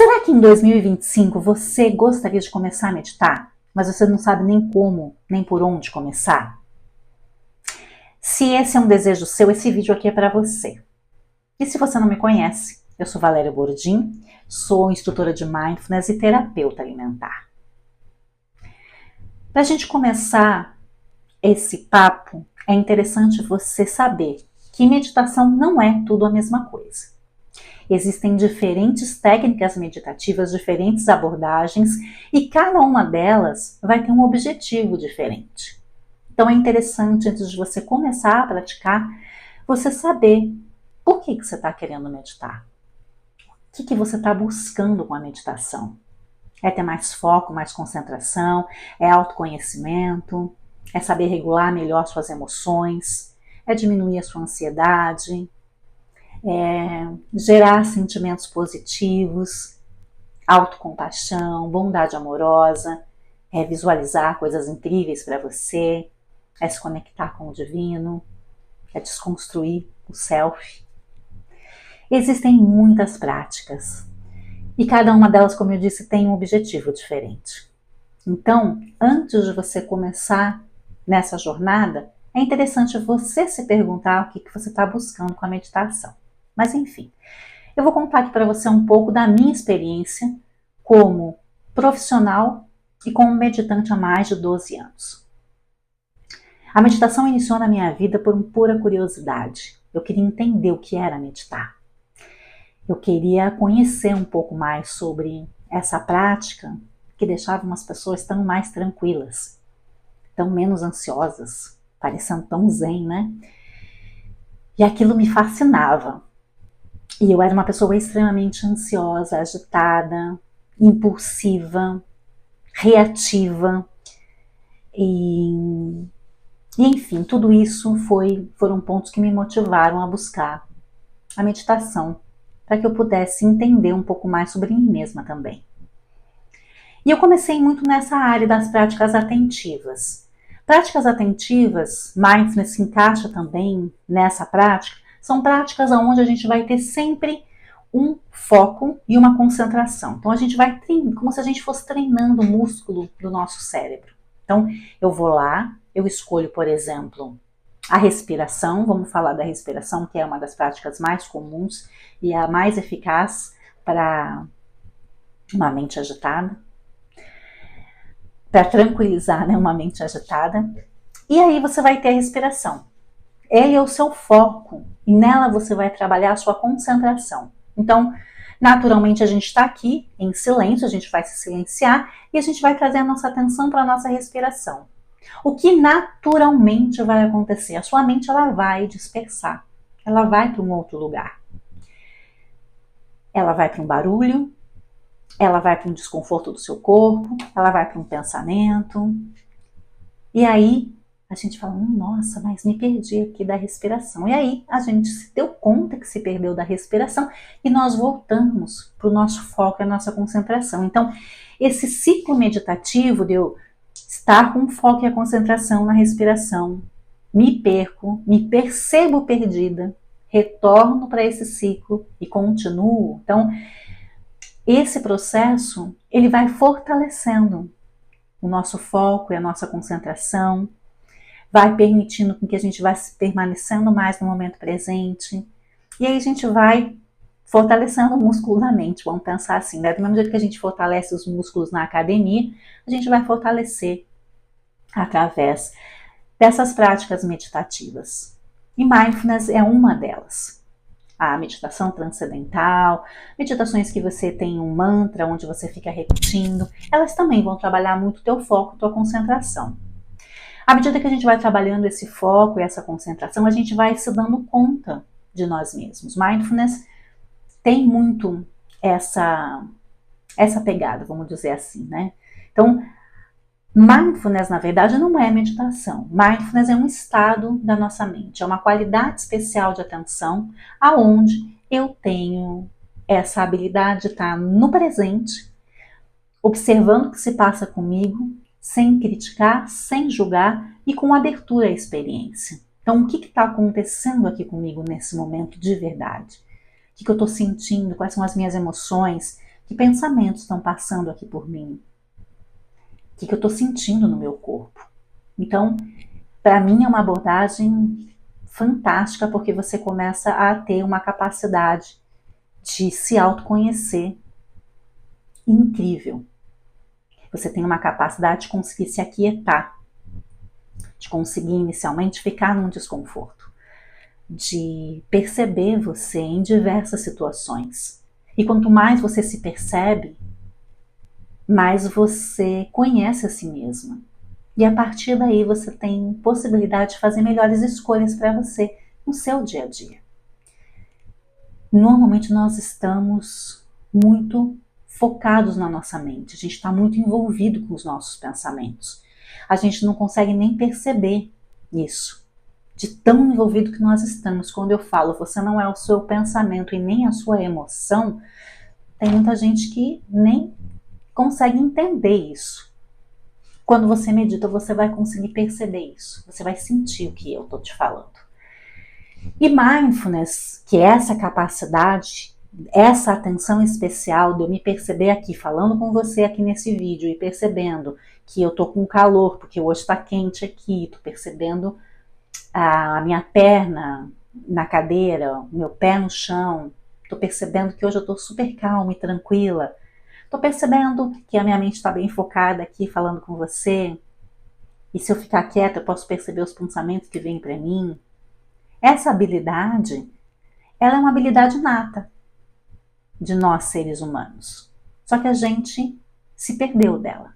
Será que em 2025 você gostaria de começar a meditar, mas você não sabe nem como, nem por onde começar? Se esse é um desejo seu, esse vídeo aqui é para você. E se você não me conhece, eu sou Valéria Bordim, sou instrutora de Mindfulness e terapeuta alimentar. Para a gente começar esse papo, é interessante você saber que meditação não é tudo a mesma coisa. Existem diferentes técnicas meditativas, diferentes abordagens, e cada uma delas vai ter um objetivo diferente. Então é interessante, antes de você começar a praticar, você saber por que você está querendo meditar. O que você está buscando com a meditação? É ter mais foco, mais concentração? É autoconhecimento? É saber regular melhor suas emoções? É diminuir a sua ansiedade? É gerar sentimentos positivos, autocompaixão, bondade amorosa, é visualizar coisas incríveis para você, é se conectar com o divino, é desconstruir o self. Existem muitas práticas e cada uma delas, como eu disse, tem um objetivo diferente. Então, antes de você começar nessa jornada, é interessante você se perguntar o que você está buscando com a meditação. Mas enfim, eu vou contar aqui para você um pouco da minha experiência como profissional e como meditante há mais de 12 anos. A meditação iniciou na minha vida por pura curiosidade. Eu queria entender o que era meditar. Eu queria conhecer um pouco mais sobre essa prática que deixava umas pessoas tão mais tranquilas, tão menos ansiosas, parecendo tão zen, né? E aquilo me fascinava. E eu era uma pessoa extremamente ansiosa, agitada, impulsiva, reativa. E enfim, tudo isso foram pontos que me motivaram a buscar a meditação, para que eu pudesse entender um pouco mais sobre mim mesma também. E eu comecei muito nessa área das práticas atentivas. Práticas atentivas, mindfulness se encaixa também nessa prática, são práticas onde a gente vai ter sempre um foco e uma concentração. Então a gente vai treinando, como se a gente fosse treinando o músculo do nosso cérebro. Então eu vou lá, eu escolho, por exemplo, a respiração. Vamos falar da respiração, que é uma das práticas mais comuns e a mais eficaz para uma mente agitada, para tranquilizar, né, uma mente agitada. E aí você vai ter a respiração. Ele é o seu foco e nela você vai trabalhar a sua concentração. Então, naturalmente a gente está aqui em silêncio, a gente vai se silenciar e a gente vai trazer a nossa atenção para a nossa respiração. O que naturalmente vai acontecer? A sua mente ela vai dispersar, ela vai para um outro lugar. Ela vai para um barulho, ela vai para um desconforto do seu corpo, ela vai para um pensamento. E aí a gente fala, nossa, mas me perdi aqui da respiração. E aí a gente se deu conta que se perdeu da respiração e nós voltamos para o nosso foco e a nossa concentração. Então, esse ciclo meditativo de eu estar com o foco e a concentração na respiração, me perco, me percebo perdida, retorno para esse ciclo e continuo. Então, esse processo, ele vai fortalecendo o nosso foco e a nossa concentração, vai permitindo que a gente vá permanecendo mais no momento presente, e aí a gente vai fortalecendo o músculo da mente, vamos pensar assim, né? Do mesmo jeito que a gente fortalece os músculos na academia, a gente vai fortalecer através dessas práticas meditativas. E Mindfulness é uma delas. A meditação transcendental, meditações que você tem um mantra onde você fica repetindo, elas também vão trabalhar muito o teu foco, tua concentração. À medida que a gente vai trabalhando esse foco e essa concentração, a gente vai se dando conta de nós mesmos. Mindfulness tem muito essa pegada, vamos dizer assim, né? Então, Mindfulness, na verdade, não é meditação. Mindfulness é um estado da nossa mente, é uma qualidade especial de atenção, aonde eu tenho essa habilidade de estar no presente, observando o que se passa comigo, sem criticar, sem julgar e com abertura à experiência. Então, o que está acontecendo aqui comigo nesse momento de verdade? O que eu estou sentindo? Quais são as minhas emoções? Que pensamentos estão passando aqui por mim? O que eu estou sentindo no meu corpo? Então, para mim é uma abordagem fantástica, porque você começa a ter uma capacidade de se autoconhecer incrível. Você tem uma capacidade de conseguir se aquietar, de conseguir inicialmente ficar num desconforto, de perceber você em diversas situações. E quanto mais você se percebe, mais você conhece a si mesma. E a partir daí você tem possibilidade de fazer melhores escolhas para você no seu dia a dia. Normalmente nós estamos muito focados na nossa mente, a gente está muito envolvido com os nossos pensamentos. A gente não consegue nem perceber isso, de tão envolvido que nós estamos. Quando eu falo, você não é o seu pensamento e nem a sua emoção, tem muita gente que nem consegue entender isso. Quando você medita, você vai conseguir perceber isso, você vai sentir o que eu estou te falando. E mindfulness, que é essa capacidade, essa atenção especial de eu me perceber aqui, falando com você aqui nesse vídeo e percebendo que eu tô com calor, porque hoje tá quente aqui, tô percebendo a minha perna na cadeira, o meu pé no chão, tô percebendo que hoje eu tô super calma e tranquila, tô percebendo que a minha mente está bem focada aqui falando com você, e se eu ficar quieta eu posso perceber os pensamentos que vêm para mim. Essa habilidade, ela é uma habilidade nata de nós seres humanos. Só que a gente se perdeu dela.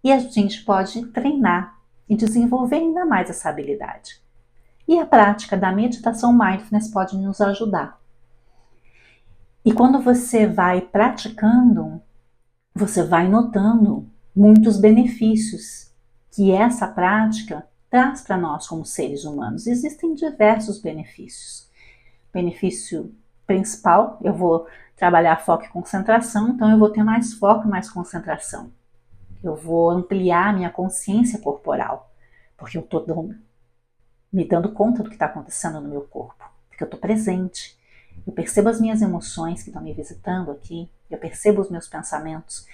E a gente pode treinar e desenvolver ainda mais essa habilidade. E a prática da meditação mindfulness pode nos ajudar. E quando você vai praticando, você vai notando muitos benefícios que essa prática traz para nós como seres humanos. Existem diversos benefícios. Benefício principal, eu vou trabalhar foco e concentração, então eu vou ter mais foco e mais concentração. Eu vou ampliar a minha consciência corporal, porque eu estou me dando conta do que está acontecendo no meu corpo, porque eu estou presente. Eu percebo as minhas emoções que estão me visitando aqui, eu percebo os meus pensamentos,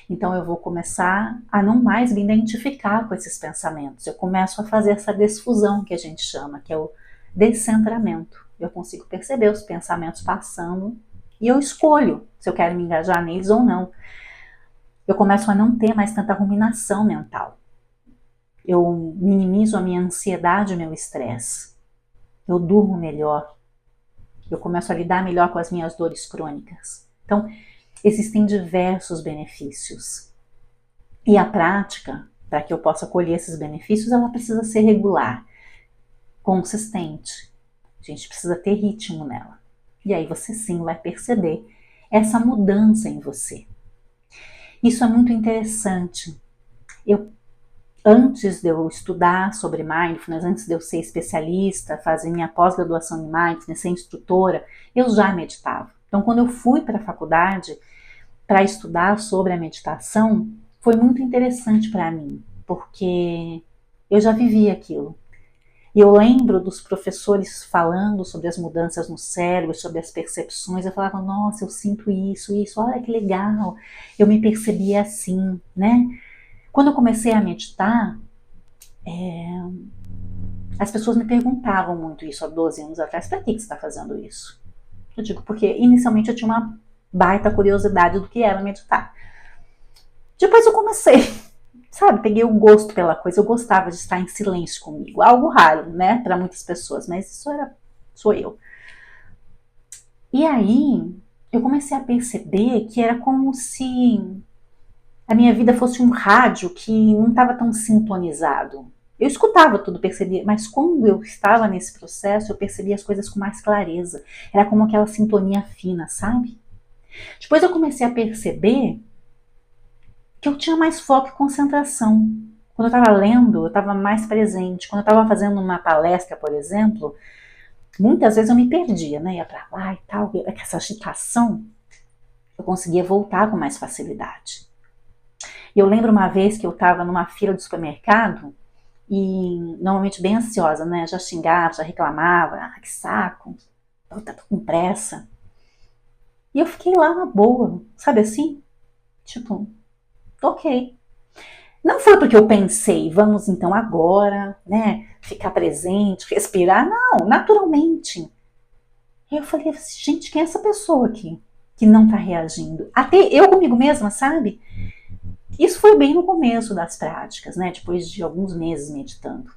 então eu vou começar a não mais me identificar com esses pensamentos. Eu começo a fazer essa desfusão que a gente chama, que é o descentramento. Eu consigo perceber os pensamentos passando e eu escolho se eu quero me engajar neles ou não. Eu começo a não ter mais tanta ruminação mental. Eu minimizo a minha ansiedade e o meu estresse. Eu durmo melhor. Eu começo a lidar melhor com as minhas dores crônicas. Então, existem diversos benefícios. E a prática, para que eu possa colher esses benefícios, ela precisa ser regular, consistente. A gente precisa ter ritmo nela. E aí você sim vai perceber essa mudança em você. Isso é muito interessante. Antes de eu estudar sobre mindfulness, antes de eu ser especialista, fazer minha pós-graduação em mindfulness, ser instrutora, eu já meditava. Então, quando eu fui para a faculdade para estudar sobre a meditação, foi muito interessante para mim, porque eu já vivia aquilo. E eu lembro dos professores falando sobre as mudanças no cérebro, sobre as percepções. Eu falava, nossa, eu sinto isso, olha que legal. Eu me percebia assim, né? Quando eu comecei a meditar, as pessoas me perguntavam muito isso há 12 anos atrás. Para que você está fazendo isso? Eu digo, porque inicialmente eu tinha uma baita curiosidade do que era meditar. Depois eu comecei, sabe, peguei o gosto pela coisa. Eu gostava de estar em silêncio comigo. Algo raro, né, para muitas pessoas, mas isso sou eu. E aí eu comecei a perceber que era como se a minha vida fosse um rádio que não estava tão sintonizado. Eu escutava tudo, percebia, mas quando eu estava nesse processo, eu percebia as coisas com mais clareza. Era como aquela sintonia fina, sabe? Depois eu comecei a perceber que eu tinha mais foco e concentração. Quando eu estava lendo, eu estava mais presente. Quando eu estava fazendo uma palestra, por exemplo, muitas vezes eu me perdia, né? Ia para lá e tal, essa agitação, eu conseguia voltar com mais facilidade. E eu lembro uma vez que eu estava numa fila de supermercado e normalmente bem ansiosa, né? Já xingava, já reclamava, que saco, eu tô com pressa. E eu fiquei lá na boa, sabe assim? Tipo, ok. Não foi porque eu pensei, vamos então agora, né, ficar presente, respirar. Não, naturalmente. E eu falei assim, gente, quem é essa pessoa aqui que não tá reagindo? Até eu comigo mesma, sabe? Isso foi bem no começo das práticas, né? Depois de alguns meses meditando.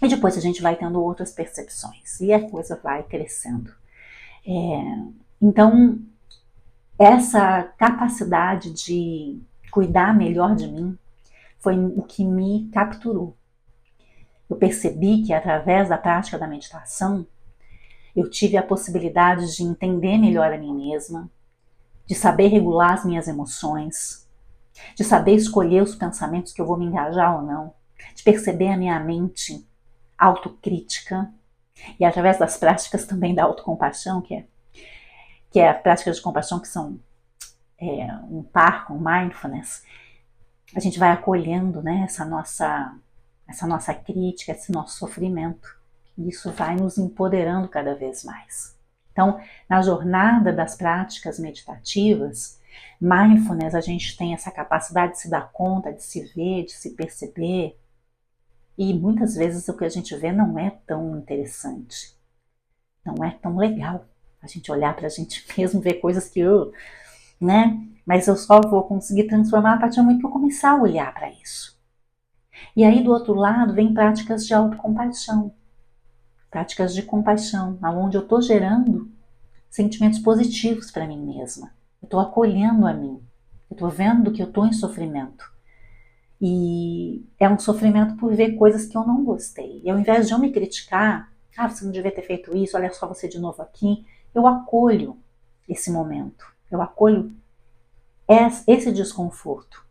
E depois a gente vai tendo outras percepções e a coisa vai crescendo. Então, essa capacidade de cuidar melhor de mim foi o que me capturou. Eu percebi que através da prática da meditação, eu tive a possibilidade de entender melhor a mim mesma, de saber regular as minhas emoções, de saber escolher os pensamentos que eu vou me engajar ou não, de perceber a minha mente autocrítica e através das práticas também da autocompaixão, que é a prática de compaixão que são um par com mindfulness, a gente vai acolhendo, né, essa nossa crítica, esse nosso sofrimento. E isso vai nos empoderando cada vez mais. Então, na jornada das práticas meditativas, mindfulness, a gente tem essa capacidade de se dar conta, de se ver, de se perceber. E muitas vezes o que a gente vê não é tão interessante, não é tão legal. A gente olhar para a gente mesmo, ver coisas que né? Mas eu só vou conseguir transformar a partir do momento que eu começar a olhar para isso. E aí do outro lado vem práticas de autocompaixão, práticas de compaixão, onde eu estou gerando sentimentos positivos para mim mesma. Eu estou acolhendo a mim, eu estou vendo que eu estou em sofrimento. E é um sofrimento por ver coisas que eu não gostei. E ao invés de eu me criticar, você não devia ter feito isso, olha só você de novo aqui, eu acolho esse momento, eu acolho esse desconforto.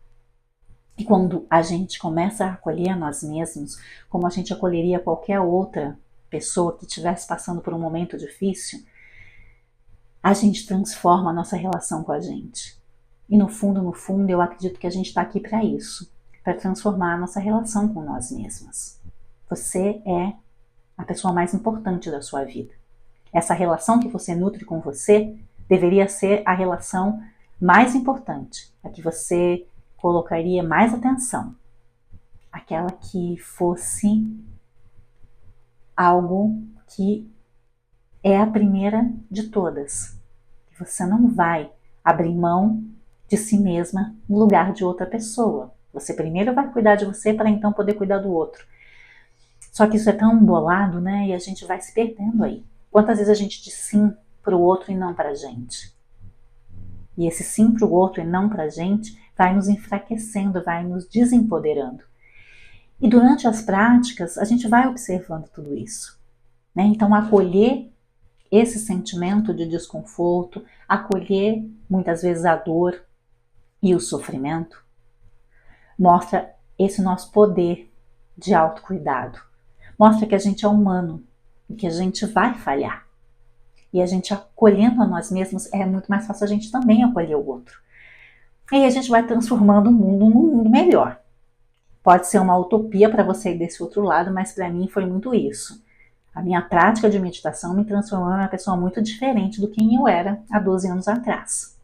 E quando a gente começa a acolher a nós mesmos, como a gente acolheria qualquer outra pessoa que estivesse passando por um momento difícil, a gente transforma a nossa relação com a gente. E no fundo, eu acredito que a gente está aqui para isso, para transformar a nossa relação com nós mesmas. Você é a pessoa mais importante da sua vida. Essa relação que você nutre com você deveria ser a relação mais importante, a que você colocaria mais atenção, aquela que fosse algo que é a primeira de todas. Você não vai abrir mão de si mesma no lugar de outra pessoa. Você primeiro vai cuidar de você para então poder cuidar do outro. Só que isso é tão embolado, né? E a gente vai se perdendo aí. Quantas vezes a gente diz sim para o outro e não para a gente? E esse sim para o outro e não para a gente vai nos enfraquecendo, vai nos desempoderando. E durante as práticas, a gente vai observando tudo isso. Né? Então, acolher esse sentimento de desconforto, acolher muitas vezes a dor e o sofrimento, mostra esse nosso poder de autocuidado. Mostra que a gente é humano e que a gente vai falhar. E a gente acolhendo a nós mesmos, é muito mais fácil a gente também acolher o outro. E aí a gente vai transformando o mundo num mundo melhor. Pode ser uma utopia para você ir desse outro lado, mas para mim foi muito isso. A minha prática de meditação me transformou em uma pessoa muito diferente do que eu era há 12 anos atrás.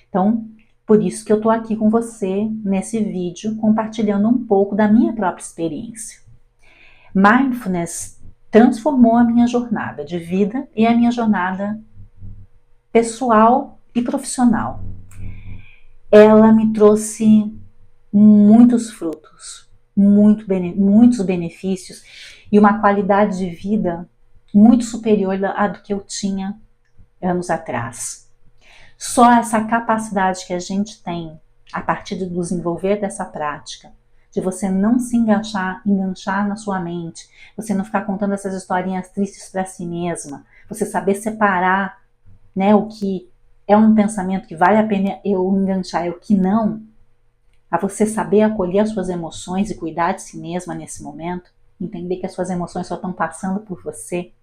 Então, por isso que eu estou aqui com você nesse vídeo, compartilhando um pouco da minha própria experiência. Mindfulness transformou a minha jornada de vida e a minha jornada pessoal e profissional. Ela me trouxe muitos frutos, muitos benefícios e uma qualidade de vida muito superior à do que eu tinha anos atrás. Só essa capacidade que a gente tem a partir do desenvolver dessa prática, de você não se enganchar na sua mente, você não ficar contando essas historinhas tristes para si mesma, você saber separar, né, o que é um pensamento que vale a pena eu enganchar e o que não, a você saber acolher as suas emoções e cuidar de si mesma nesse momento, entender que as suas emoções só estão passando por você,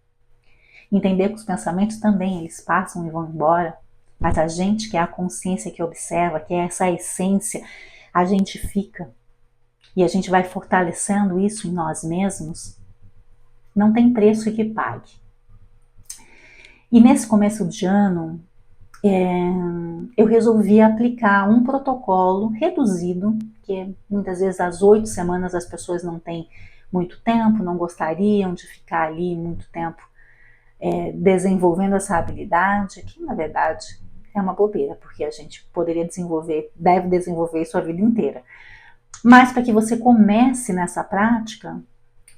entender que os pensamentos também eles passam e vão embora, mas a gente que é a consciência que observa, que é essa essência, a gente fica e a gente vai fortalecendo isso em nós mesmos, não tem preço que pague. E nesse começo de ano, eu resolvi aplicar um protocolo reduzido, que muitas vezes às 8 semanas as pessoas não têm muito tempo, não gostariam de ficar ali muito tempo desenvolvendo essa habilidade, que na verdade é uma bobeira, porque a gente poderia desenvolver, deve desenvolver isso a vida inteira. Mas para que você comece nessa prática,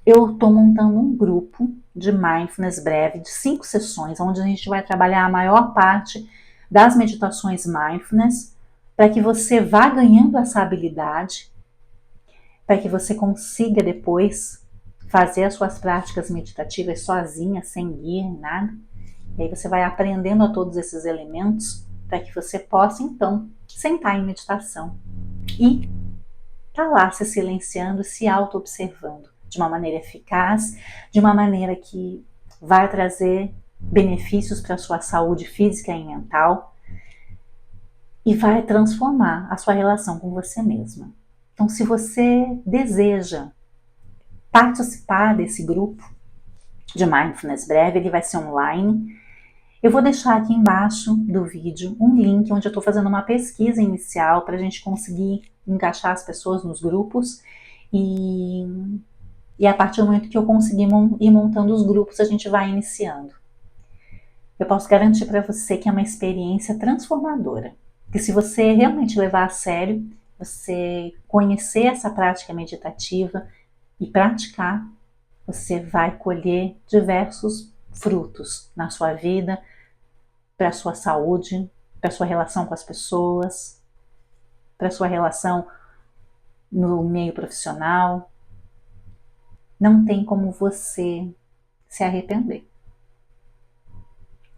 eu estou montando um grupo de mindfulness breve de 5 sessões, onde a gente vai trabalhar a maior parte das meditações mindfulness, para que você vá ganhando essa habilidade, para que você consiga depois fazer as suas práticas meditativas sozinha, sem guia, nada. E aí você vai aprendendo a todos esses elementos para que você possa então sentar em meditação e tá lá se silenciando, se auto-observando de uma maneira eficaz, de uma maneira que vai trazer benefícios para a sua saúde física e mental e vai transformar a sua relação com você mesma. Então, se você deseja participar desse grupo de Mindfulness Breve, ele vai ser online. Eu vou deixar aqui embaixo do vídeo um link onde eu estou fazendo uma pesquisa inicial para a gente conseguir encaixar as pessoas nos grupos e a partir do momento que eu conseguir ir montando os grupos, a gente vai iniciando. Eu posso garantir para você que é uma experiência transformadora, que se você realmente levar a sério, você conhecer essa prática meditativa e praticar, você vai colher diversos frutos na sua vida, para a sua saúde, para a sua relação com as pessoas, para a sua relação no meio profissional. Não tem como você se arrepender.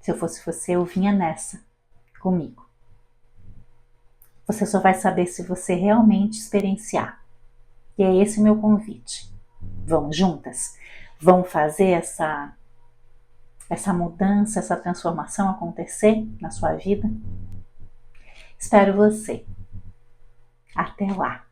Se eu fosse você, eu vinha nessa comigo. Você só vai saber se você realmente experienciar. E é esse o meu convite. Vamos juntas? Vamos fazer essa mudança, essa transformação acontecer na sua vida? Espero você. Até lá!